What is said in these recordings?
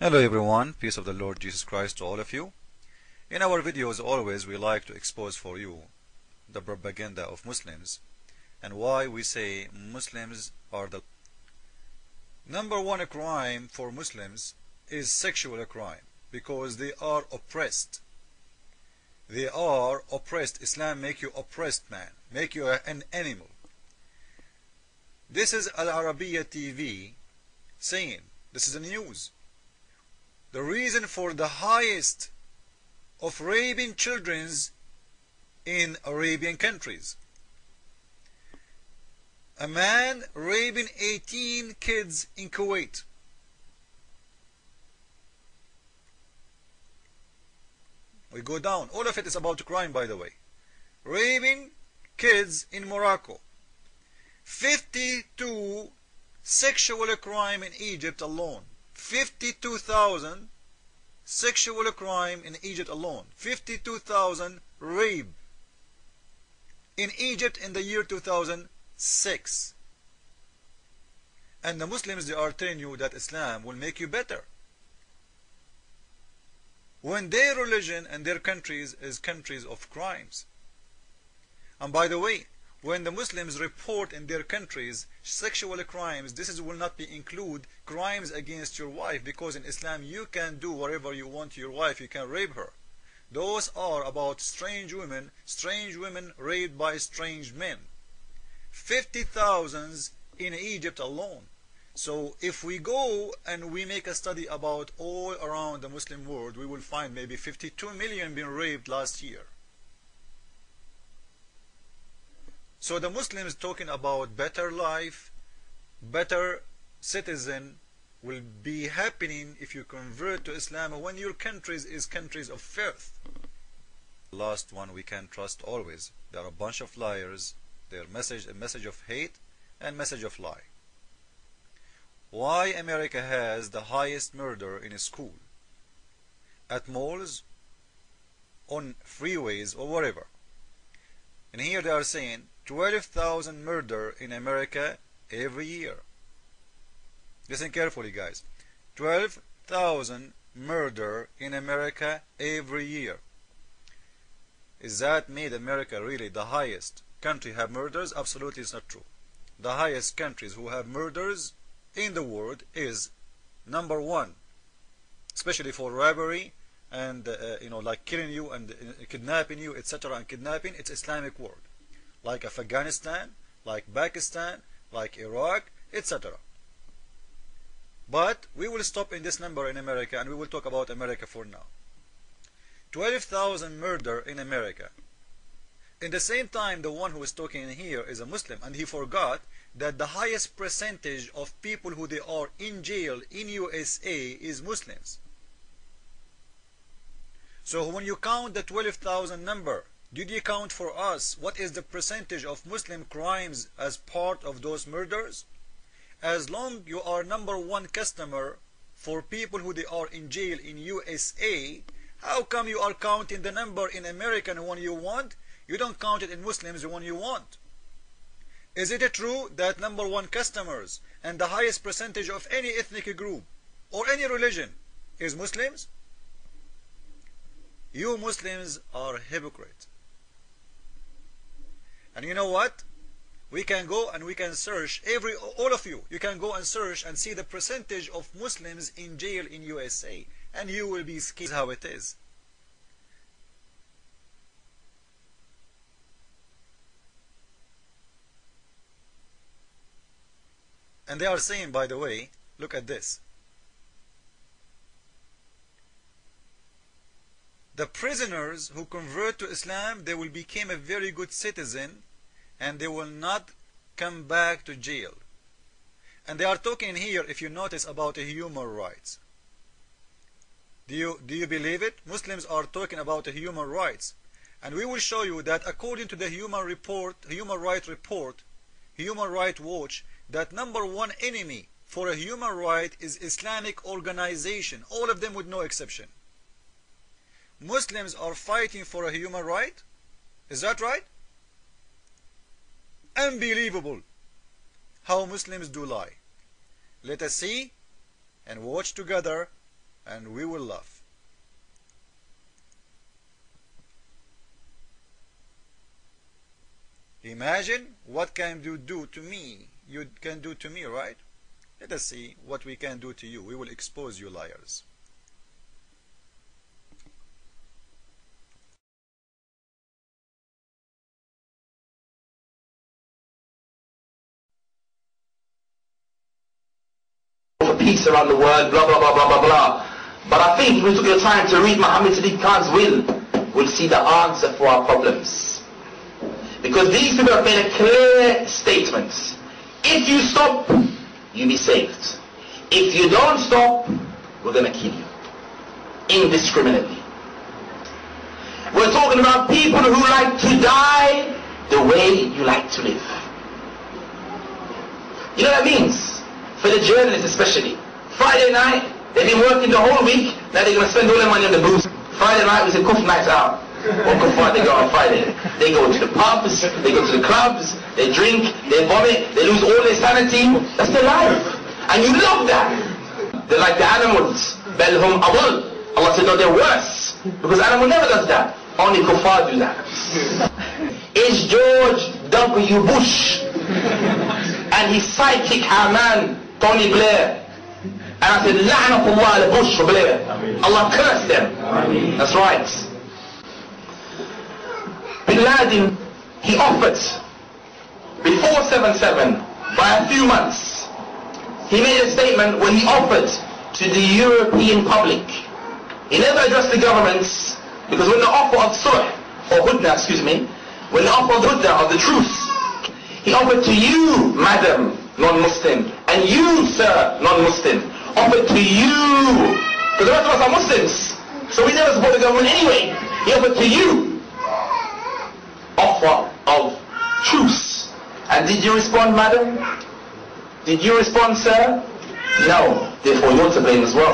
Hello everyone, peace of the Lord Jesus Christ to all of you. In our videos always we like to expose for you the propaganda of Muslims and why we say Muslims are the number one crime for Muslims is sexual crime because they are oppressed. They are oppressed. Islam make you oppressed man, make you an animal. This is Al Arabiya TV saying, this is the news. The reason for the highest of raping children in Arabian countries. A man raping 18 kids in Kuwait. We go down. All of it is about crime, by the way. Raping kids in Morocco. 52 sexual crime in Egypt alone. 52,000 sexual crime in Egypt alone. 52,000 rape in Egypt in the year 2006. And the Muslims, they are telling you that Islam will make you better, when their religion and their countries is countries of crimes. And by the way, when the Muslims report in their countries sexual crimes, this will not be include crimes against your wife, because in Islam you can do whatever you want to your wife, you can rape her. Those are about strange women raped by strange men. 50,000 in Egypt alone. So if we go and we make a study about all around the Muslim world, we will find maybe 52 million being raped last year. So the Muslims talking about better life, better citizen will be happening if you convert to Islam when your countries is countries of filth. Last one we can trust always. They are a bunch of liars. Their message, a message of hate and message of lie. Why America has the highest murder in a school, at malls, on freeways or whatever. And here they are saying 12,000 murder in America every year. Listen carefully, guys. 12,000 murder in America every year. Is that made America really the highest country have murders? Absolutely, it's not true. The highest countries who have murders in the world is number one, especially for robbery and like killing you and kidnapping you, etc. And kidnapping, it's Islamic world, like Afghanistan, like Pakistan, like Iraq, etc. But we will stop in this number in America, and we will talk about America for now. 12,000 murder in America. In the same time, the one who is talking here is a Muslim, and he forgot that the highest percentage of people who they are in jail in USA is Muslims. So when you count the 12,000 number, did you count for us what is the percentage of Muslim crimes as part of those murders? As long you are number one customer for people who they are in jail in USA, how come you are counting the number in American one you want? You don't count it in Muslims the one you want. Is it true that number one customers and the highest percentage of any ethnic group or any religion is Muslims? You Muslims are hypocrites. And you know what? We can go and we can search, all of you can go and search and see the percentage of Muslims in jail in USA, and you will be scared how it is. And they are saying, by the way, look at this. The prisoners who convert to Islam, they will become a very good citizen and they will not come back to jail. And they are talking here, if you notice, about human rights. Do you believe it? Muslims are talking about human rights. And we will show you that according to the Human Rights Watch, that number one enemy for a human right is Islamic organization. All of them with no exception. Muslims are fighting for a human right? Is that right? Unbelievable how Muslims do lie. Let us see and watch together and we will laugh. Imagine what can you do to me. You can do to me, right? Let us see what we can do to you. We will expose you liars. For peace around the world, blah, blah, blah, blah, blah, blah. But I think if we took the time to read Muhammad Sadiq Khan's will, we'll see the answer for our problems. Because these people have made a clear statement. If you stop, you'll be saved. If you don't stop, we're going to kill you. Indiscriminately. We're talking about people who like to die the way you like to live. You know what that means? For the journalists especially. Friday night, they've been working the whole week, now they're going to spend all their money on the booze. Friday night was a Kuf night out. Or Kufar, they go on Friday. They go to the pubs, they go to the clubs, they drink, they vomit, they lose all their sanity. That's their life. And you love that. They're like the animals. Belhum awal. Allah said, no, they're worse. Because animal never does that. Only Kufar do that. Is George W. Bush and his sidekick Haman, Tony Blair. And I said, La'natullah al-Bush for Blair. Allah cursed them. That's right. Bin Laden, he offered, before 7/7, by a few months, he made a statement when he offered to the European public. He never addressed the governments, because when the offer of Sulh, or Hudna, when the offer of Hudna, of the truce, he offered to you, madam, non-Muslim, and you, sir, non-Muslim, offered to you, because the rest of us are Muslims, so we never support the government anyway. He offered to you, offer of truce. And did you respond, madam? Did you respond, sir? No. Therefore, you're to blame as well.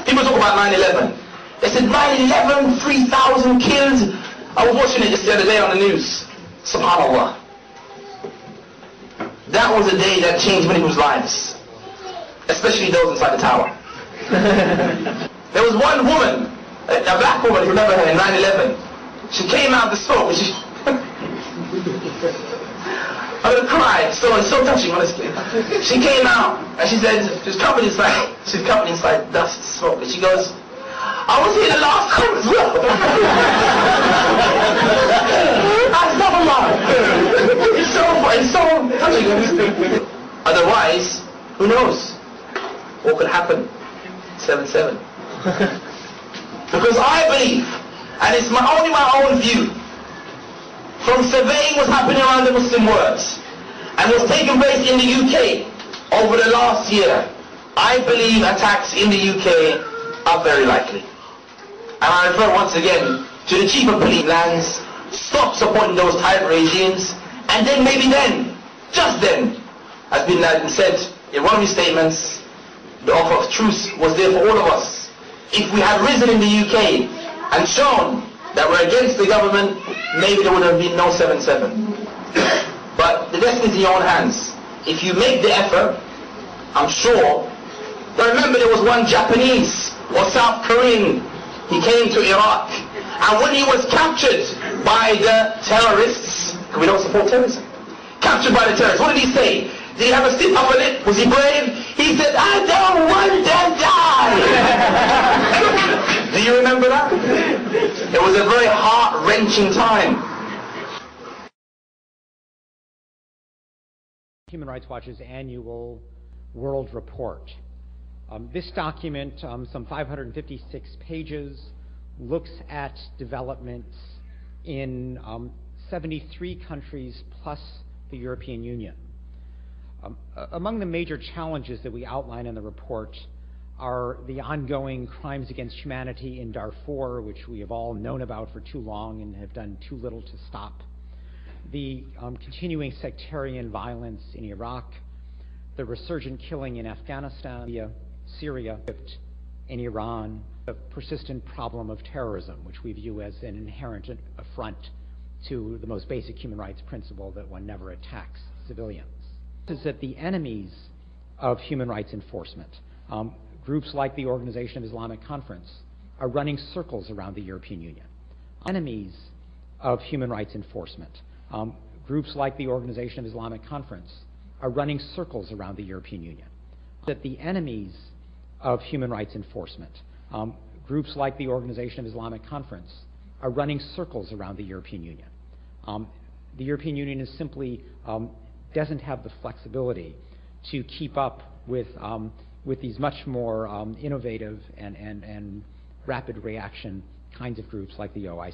People talk about 9/11. They said 9/11, 3,000 killed. I was watching it just the other day on the news. SubhanAllah. That was a day that changed many people's lives. Especially those inside the tower. There was one woman, a black woman, if you remember her, in 9/11. She came out of the smoke and she... I'm going to cry. It's so touching, honestly. She came out and she said, she's covered inside dust, smoke. And she goes, I was here the last time as well. It's so touching. Otherwise, who knows? What could happen? 7/7. Because I believe, and it's only my own view, from surveying what's happening around the Muslim world and what's taken place in the UK over the last year, I believe attacks in the UK are very likely. And I refer once again to the chief of police lands, stop supporting those tyrant regimes, and then maybe then, just then, as Bin Laden said in one of his statements, the offer of truce was there for all of us. If we had risen in the UK and shown that we're against the government, maybe there would have been no 7/7. But the destiny is in your own hands. If you make the effort, I'm sure. But remember, there was one Japanese or South Korean. He came to Iraq, and when he was captured by the terrorists, we don't support terrorism, captured by the terrorists, what did he say? Did he have a stiff upper lip? Was he brave? He said, I don't want to die. Do you remember that? It was a very heart-wrenching time. Human Rights Watch's annual World Report. This document, some 556 pages, looks at developments in 73 countries plus the European Union. Among the major challenges that we outline in the report are the ongoing crimes against humanity in Darfur, which we have all known about for too long and have done too little to stop, the continuing sectarian violence in Iraq, the resurgent killing in Afghanistan, Syria, Egypt, and Iran, the persistent problem of terrorism, which we view as an inherent affront to the most basic human rights principle that one never attacks civilians. Is that the enemies of human rights enforcement, Groups like the Organization of Islamic Conference are running circles around the European Union. Enemies of human rights enforcement. Groups like the Organization of Islamic Conference are running circles around the European Union. That the enemies of human rights enforcement. Groups like the Organization of Islamic Conference are running circles around the European Union. The European Union is simply doesn't have the flexibility to keep up with these much more innovative and rapid reaction kinds of groups like the OIC.